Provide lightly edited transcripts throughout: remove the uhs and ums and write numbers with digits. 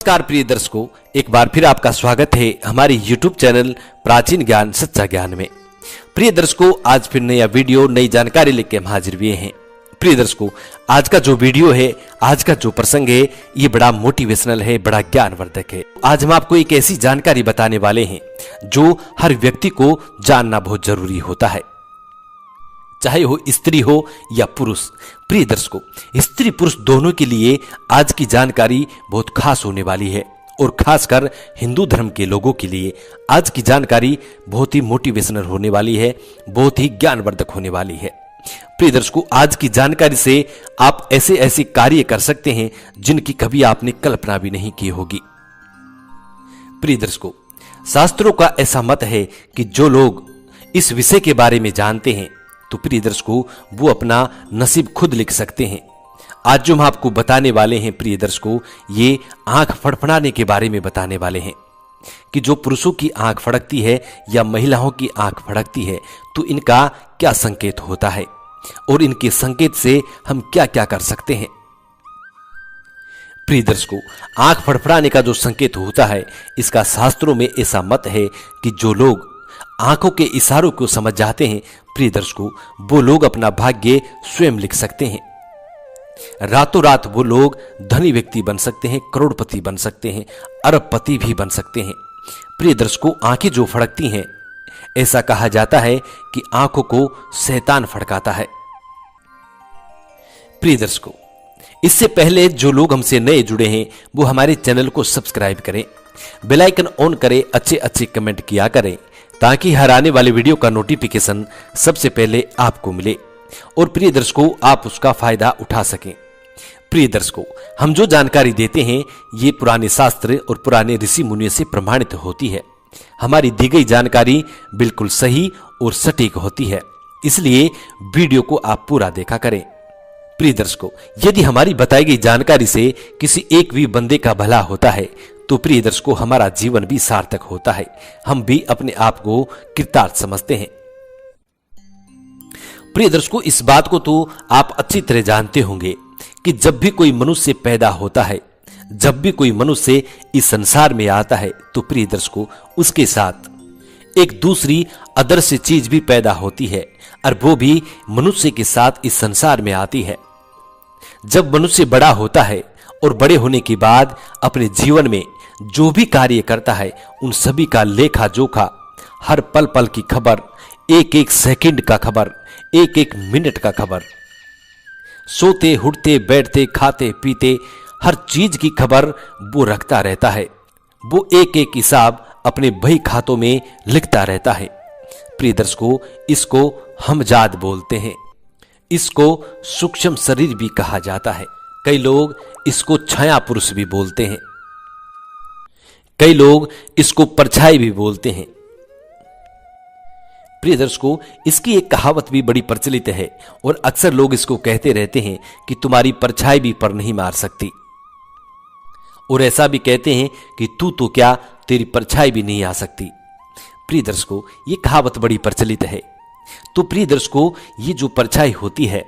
नमस्कार प्रिय दर्शकों, एक बार फिर आपका स्वागत है हमारे YouTube चैनल प्राचीन ज्ञान सच्चा ज्ञान में। प्रिय दर्शकों, आज फिर नया वीडियो नई जानकारी लेके हम हाजिर हुए हैं। प्रिय दर्शकों, आज का जो वीडियो है, आज का जो प्रसंग है, ये बड़ा मोटिवेशनल है, बड़ा ज्ञानवर्धक है। आज हम आपको एक ऐसी जानकारी बताने वाले हैं जो हर व्यक्ति को जानना बहुत जरूरी होता है, चाहे वो स्त्री हो या पुरुष। प्रिय दर्शकों, स्त्री पुरुष दोनों के लिए आज की जानकारी बहुत खास होने वाली है और खासकर हिंदू धर्म के लोगों के लिए आज की जानकारी बहुत ही मोटिवेशनल होने वाली है, बहुत ही ज्ञानवर्धक होने वाली है। प्रिय दर्शकों, आज की जानकारी से आप ऐसे ऐसे कार्य कर सकते हैं जिनकी कभी आपने कल्पना भी नहीं की होगी। प्रिय दर्शकों, शास्त्रों का ऐसा मत है कि जो लोग इस विषय के बारे में जानते हैं तो प्रिय दर्शकों, वो अपना नसीब खुद लिख सकते हैं। आज जो हम आपको बताने वाले हैं प्रिय दर्शकों, ये आंख फड़फड़ाने के बारे में बताने वाले हैं कि जो पुरुषों की आंख फड़कती है या महिलाओं की आंख फड़कती है तो इनका क्या संकेत होता है और इनके संकेत से हम क्या क्या कर सकते हैं। प्रिय दर्शकों, आंख फड़फड़ाने का जो संकेत होता है, इसका शास्त्रों में ऐसा मत है कि जो लोग आंखों के इशारों को समझ जाते हैं, प्रिय दर्शकों, वो लोग अपना भाग्य स्वयं लिख सकते हैं। रातों रात वो लोग धनी व्यक्ति बन सकते हैं, करोड़पति बन सकते हैं, अरबपति भी बन सकते हैं। प्रिय दर्शकों, आंखें जो फड़कती हैं, ऐसा कहा जाता है कि आंखों को शैतान फड़काता है। प्रिय दर्शकों, इससे पहले जो लोग हमसे नए जुड़े हैं वो हमारे चैनल को सब्सक्राइब करें, बेल आइकन ऑन करें, अच्छे अच्छे कमेंट किया करें ताकि हर आने वाले वीडियो का नोटिफिकेशन सबसे पहले आपको मिले और प्रिय दर्शकों, आप उसका फायदा उठा सकें। प्रिय दर्शकों, हम जो जानकारी देते हैं ये पुराने शास्त्र और पुराने ऋषि मुनियों से प्रमाणित होती है। हमारी दी गई जानकारी बिल्कुल सही और सटीक होती है, इसलिए वीडियो को आप पूरा देखा करें। प्रिय दर्शकों, यदि हमारी बताई गई जानकारी से किसी एक भी बंदे का भला होता है तो प्रिय दर्शकों, हमारा जीवन भी सार्थक होता है, हम भी अपने आप को कृतार्थ समझते हैं। प्रिय दर्शकों, इस बात को तो आप अच्छी तरह जानते होंगे कि जब भी कोई मनुष्य पैदा होता है, जब भी कोई मनुष्य इस संसार में आता है तो प्रिय दर्शकों, उसके साथ एक दूसरी अदृश्य चीज भी पैदा होती है और वो भी मनुष्य के साथ इस संसार में आती है। जब मनुष्य बड़ा होता है और बड़े होने के बाद अपने जीवन में जो भी कार्य करता है उन सभी का लेखा जोखा, हर पल पल की खबर, एक एक सेकंड का खबर, एक एक मिनट का खबर, सोते उठते बैठते खाते पीते हर चीज की खबर वो रखता रहता है। वो एक एक हिसाब अपने बही खातों में लिखता रहता है। प्रिय दर्शकों, इसको हमजाद बोलते हैं, इसको सूक्ष्म शरीर भी कहा जाता है। कई लोग इसको छाया पुरुष भी बोलते हैं, कई लोग इसको परछाई भी बोलते हैं। प्रिय दर्शकों, इसकी एक कहावत भी बड़ी प्रचलित है और अक्सर लोग इसको कहते रहते हैं कि तुम्हारी परछाई भी पर नहीं मार सकती, और ऐसा भी कहते हैं कि तू तो क्या, तेरी परछाई भी नहीं आ सकती। प्रिय दर्शकों, ये कहावत बड़ी प्रचलित है। तो प्रिय दर्शकों, ये जो परछाई होती है,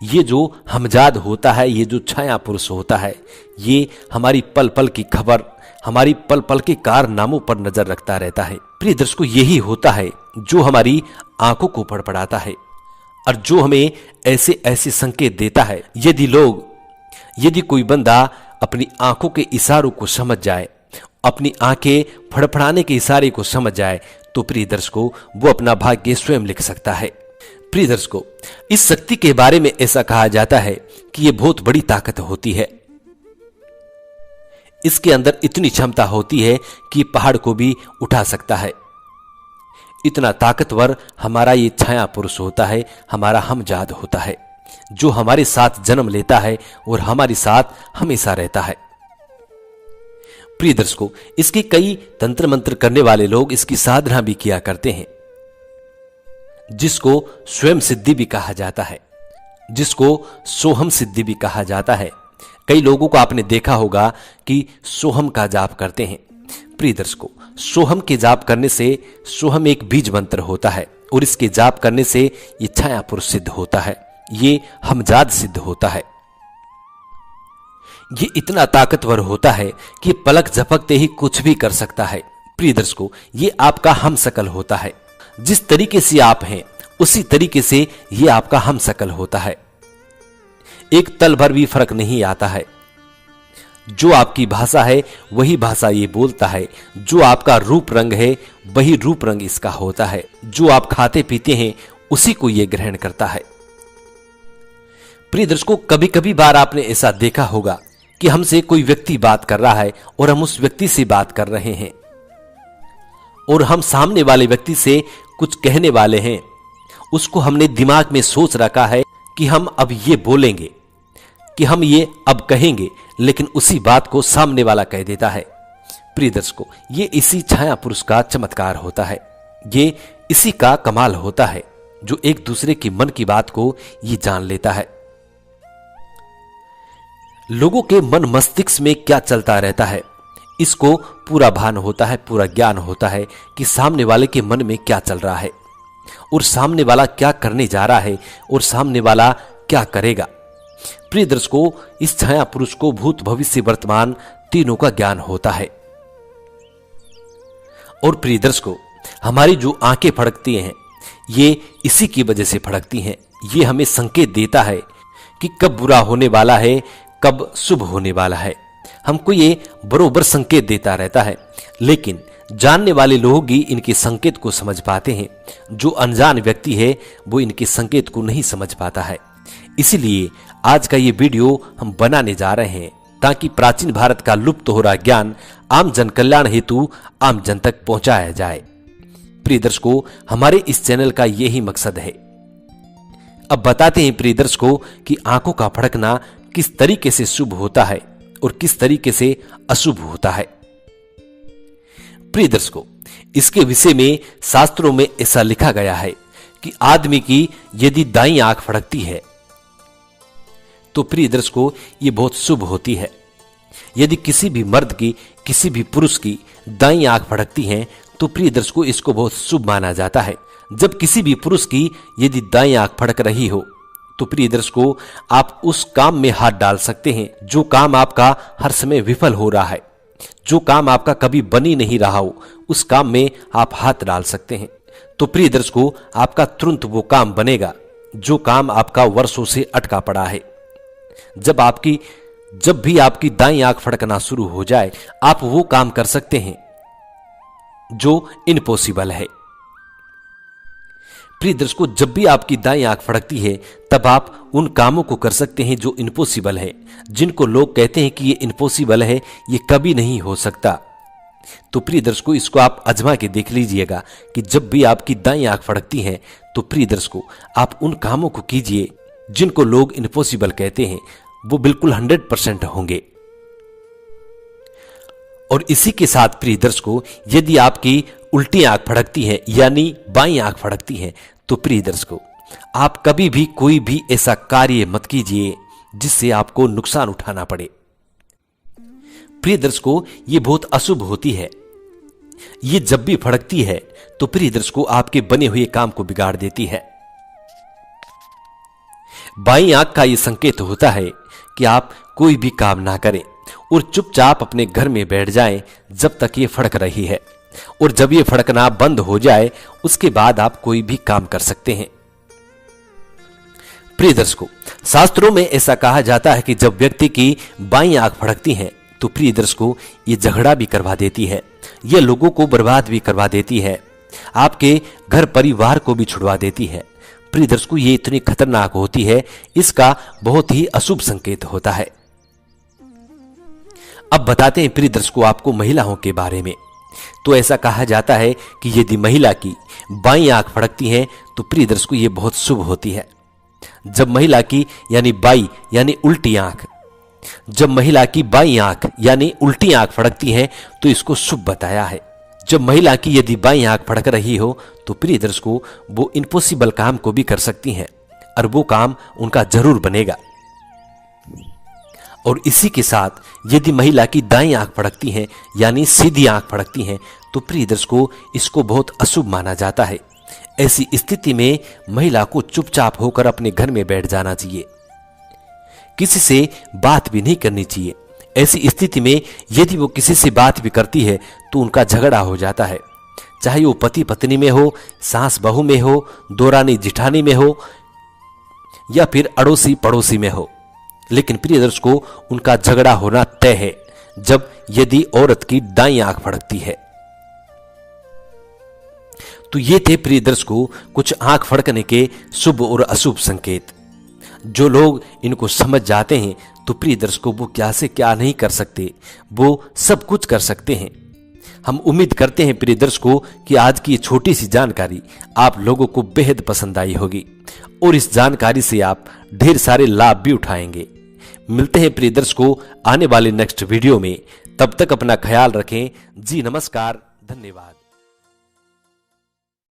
ये जो हमजाद होता है, ये जो छाया पुरुष होता है, ये हमारी पल पल की खबर, हमारी पल पल के कारनामों पर नजर रखता रहता है। प्रिय दर्शकों, यही होता है जो हमारी आंखों को फड़फड़ाता है और जो हमें ऐसे ऐसे संकेत देता है। यदि कोई बंदा अपनी आंखों के इशारों को समझ जाए, अपनी आंखें फड़फड़ाने के इशारे को समझ जाए तो प्रिय दर्शकों, वो अपना भाग्य स्वयं लिख सकता है। प्रिय दर्शकों, इस शक्ति के बारे में ऐसा कहा जाता है कि ये बहुत बड़ी ताकत होती है। इसके अंदर इतनी क्षमता होती है कि पहाड़ को भी उठा सकता है। इतना ताकतवर हमारा ये छाया पुरुष होता है, हमारा हमजाद होता है, जो हमारे साथ जन्म लेता है और हमारे साथ हमेशा रहता है। प्रिय दर्शकों, इसके कई तंत्र मंत्र करने वाले लोग इसकी साधना भी किया करते हैं, जिसको स्वयं सिद्धि भी कहा जाता है, जिसको सोहम सिद्धि भी कहा जाता है। कई लोगों को आपने देखा होगा कि सोहम का जाप करते हैं। प्रिय दर्शकों, सोहम के जाप करने से, सोहम एक बीज मंत्र होता है और इसके जाप करने से ये छाया पुरुष सिद्ध होता है, ये हमजाद सिद्ध होता है। ये इतना ताकतवर होता है कि पलक झपकते ही कुछ भी कर सकता है। प्रिय दर्शकों, ये आपका हमशक्ल होता है। जिस तरीके से आप हैं उसी तरीके से ये आपका हमशक्ल होता है। एक तल भर भी फर्क नहीं आता है। जो आपकी भाषा है वही भाषा ये बोलता है। जो आपका रूप रंग है वही रूप रंग इसका होता है। जो आप खाते पीते हैं उसी को ये ग्रहण करता है। प्रिय दर्शकों, कभी कभी बार आपने ऐसा देखा होगा कि हमसे कोई व्यक्ति बात कर रहा है और हम उस व्यक्ति से बात कर रहे हैं और हम सामने वाले व्यक्ति से कुछ कहने वाले हैं। उसको हमने दिमाग में सोच रखा है कि हम अब ये बोलेंगे, कि हम ये अब कहेंगे, लेकिन उसी बात को सामने वाला कह देता है। प्रिय दर्शकों, ये इसी छाया पुरुष का चमत्कार होता है। ये इसी का कमाल होता है जो एक दूसरे की मन की बात को ये जान लेता है। लोगों के मन मस्तिष्क में क्या चलता रहता है इसको पूरा भान होता है, पूरा ज्ञान होता है कि सामने वाले के मन में क्या चल रहा है और सामने वाला क्या करने जा रहा है और सामने वाला क्या करेगा। प्रिय दर्शकों, इस छाया पुरुष को भूत भविष्य वर्तमान तीनों का ज्ञान होता है। और प्रिय दर्शकों, हमारी जो आंखें फड़कती हैं ये इसी की वजह से फड़कती हैं। ये हमें संकेत देता है कि कब बुरा होने वाला है, कब शुभ होने वाला है। हमको ये बरोबर संकेत देता रहता है, लेकिन जानने वाले लोग ही इनके संकेत को समझ पाते हैं। जो अनजान व्यक्ति है वो इनके संकेत को नहीं समझ पाता है। इसीलिए आज का ये वीडियो हम बनाने जा रहे हैं ताकि प्राचीन भारत का लुप्त हो रहा ज्ञान आम जन कल्याण हेतु आम जन तक पहुंचाया जाए। प्रिय दर्शकों, हमारे इस चैनल का यही मकसद है। अब बताते हैं प्रिय दर्शकों कि आंखों का फड़कना किस तरीके से शुभ होता है और किस तरीके से अशुभ होता है। प्रिय दर्शकों, इसके विषय में शास्त्रों में ऐसा लिखा गया है कि आदमी की यदि दाईं आंख फड़कती है तो प्रिय दर्शकों ये बहुत शुभ होती है। यदि किसी भी मर्द की, किसी भी पुरुष की दाईं आंख फड़कती है तो प्रिय दर्शकों इसको बहुत शुभ माना जाता है। जब किसी भी पुरुष की यदि दाईं आंख फड़क रही हो तो प्रिय दर्शकों आप उस काम में हाथ डाल सकते हैं जो काम आपका हर समय विफल हो रहा है। जो काम आपका कभी बन ही नहीं रहा हो उस काम में आप हाथ डाल सकते हैं। तो प्रिय दर्शकों आपका तुरंत वो काम बनेगा जो काम आपका वर्षों से अटका पड़ा है। जब भी आपकी दाईं आंख फड़कना शुरू हो जाए आप वो काम कर सकते हैं जो इम्पॉसिबल है। प्रिय दर्शकों, जब भी आपकी दाईं आंख फड़कती है तब आप उन कामों को कर सकते हैं जो इम्पॉसिबल है, जिनको लोग कहते हैं कि ये इम्पॉसिबल है, ये कभी नहीं हो सकता। तो प्रिय दर्शकों इसको आप आजमा के देख लीजिएगा कि जब भी आपकी दाईं आंख फड़कती है तो प्रिय दर्शकों आप उन कामों को कीजिए जिनको लोग इम्पॉसिबल कहते हैं, वो बिल्कुल 100% होंगे। और इसी के साथ प्रिय दर्शकों यदि आपकी उल्टी आंख फड़कती है यानी बाईं आंख फड़कती है तो प्रिय दर्शकों आप कभी भी कोई भी ऐसा कार्य मत कीजिए जिससे आपको नुकसान उठाना पड़े। प्रिय दर्शकों ये बहुत अशुभ होती है। ये जब भी फड़कती है तो प्रिय दर्शकों आपके बने हुए काम को बिगाड़ देती है। बाईं आंख का यह संकेत होता है कि आप कोई भी काम ना करें और चुपचाप अपने घर में बैठ जाएं जब तक ये फड़क रही है, और जब ये फड़कना बंद हो जाए उसके बाद आप कोई भी काम कर सकते हैं। प्रिय दर्शकों शास्त्रों में ऐसा कहा जाता है कि जब व्यक्ति की बाईं आंख फड़कती है तो प्रिय दर्शकों ये झगड़ा भी करवा देती है, ये लोगों को बर्बाद भी करवा देती है, आपके घर परिवार को भी छुड़वा देती है। प्रिय दर्शकों ये इतनी खतरनाक होती है, इसका बहुत ही अशुभ संकेत होता है। अब बताते हैं प्रिय दर्शकों आपको महिलाओं के बारे में। तो ऐसा कहा जाता है कि यदि महिला की बाईं आंख फड़कती है तो प्रिय दर्शकों ये बहुत शुभ होती है। जब महिला की यानी बाई यानी उल्टी आंख, जब महिला की बाईं आंख यानी उल्टी आंख फड़कती है तो इसको शुभ बताया है। जब महिला की यदि बाईं आंख फड़क रही हो तो प्रिय दर्शकों वो इम्पॉसिबल काम को भी कर सकती हैं और वो काम उनका जरूर बनेगा। और इसी के साथ यदि महिला की दाईं आंख फड़कती है यानी सीधी आंख फड़कती है तो प्रिय दर्शकों इसको बहुत अशुभ माना जाता है। ऐसी स्थिति में महिला को चुपचाप होकर अपने घर में बैठ जाना चाहिए, किसी से बात भी नहीं करनी चाहिए। ऐसी स्थिति में यदि वो किसी से बात भी करती है तो उनका झगड़ा हो जाता है, चाहे वो पति पत्नी में हो, सास बहू में हो, दोरानी जिठानी में हो या फिर अड़ोसी पड़ोसी में हो। लेकिन प्रिय दर्शकों, उनका झगड़ा होना तय है जब यदि औरत की दाईं आंख फड़कती है। तो ये थे प्रिय दर्शकों कुछ आंख फड़कने के शुभ और अशुभ संकेत। जो लोग इनको समझ जाते हैं तो प्रिय दर्शकों वो क्या से क्या नहीं कर सकते, वो सब कुछ कर सकते हैं। हम उम्मीद करते हैं प्रिय दर्शकों कि आज की ये छोटी सी जानकारी आप लोगों को बेहद पसंद आई होगी और इस जानकारी से आप ढेर सारे लाभ भी उठाएंगे। मिलते हैं प्रिय दर्शकों आने वाले नेक्स्ट वीडियो में। तब तक अपना ख्याल रखें। जी नमस्कार, धन्यवाद।